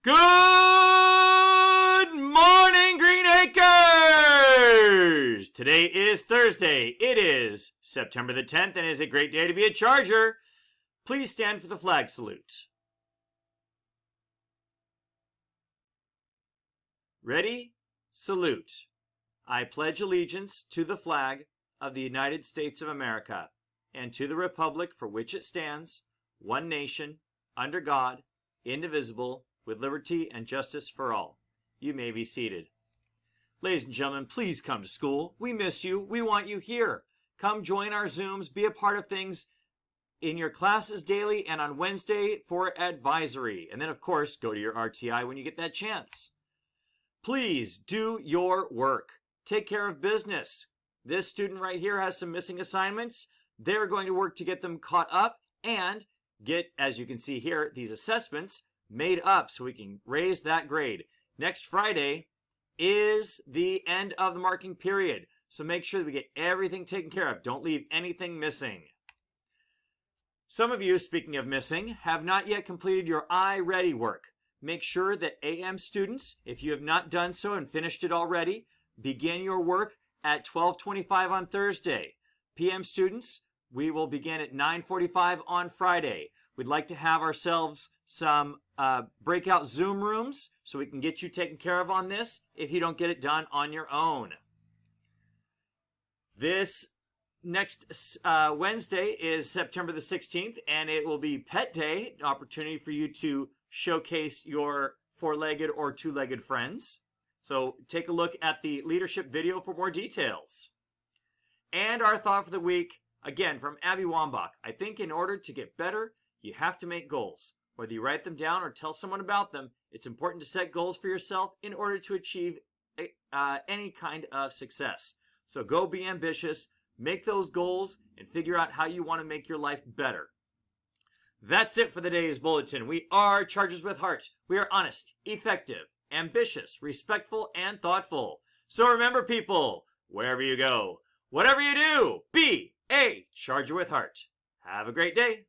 Good morning, Green Acres! Today is Thursday. It is September the 10th and it is a great day to be a Charger. Please stand for the flag salute. Ready? Salute. I pledge allegiance to the flag of the United States of America and to the republic for which it stands, one nation, under God, indivisible, with liberty and justice for all. You may be seated. Ladies and gentlemen, please come to school. We miss you. We want you here. Come join our Zooms. Be a part of things in your classes daily and on Wednesday for advisory. And then, of course, go to your RTI when you get that chance. Please do your work. Take care of business. This student right here has some missing assignments. They're going to work to get them caught up and get, as you can see here, these assessments made up so we can raise that grade. Next Friday is the end of the marking period, so make sure that we get everything taken care of. Don't leave anything missing. Some of you, speaking of missing, have not yet completed your iReady work. Make sure that AM students, if you have not done so and finished it already, begin your work at 12:25 on Thursday. PM students, we will begin at 9:45 on Friday. We'd like to have ourselves some breakout Zoom rooms so we can get you taken care of on this if you don't get it done on your own. This next Wednesday is September the 16th, and it will be Pet Day, an opportunity for you to showcase your four-legged or two-legged friends. So take a look at the leadership video for more details. And our thought for the week, again, from Abby Wambach. I think in order to get better, you have to make goals. Whether you write them down or tell someone about them, it's important to set goals for yourself in order to achieve any kind of success. So go be ambitious, make those goals, and figure out how you want to make your life better. That's it for the day's bulletin. We are Chargers with Heart. We are honest, effective, ambitious, respectful, and thoughtful. So remember, people, wherever you go, whatever you do, be a Charger with Heart. Have a great day.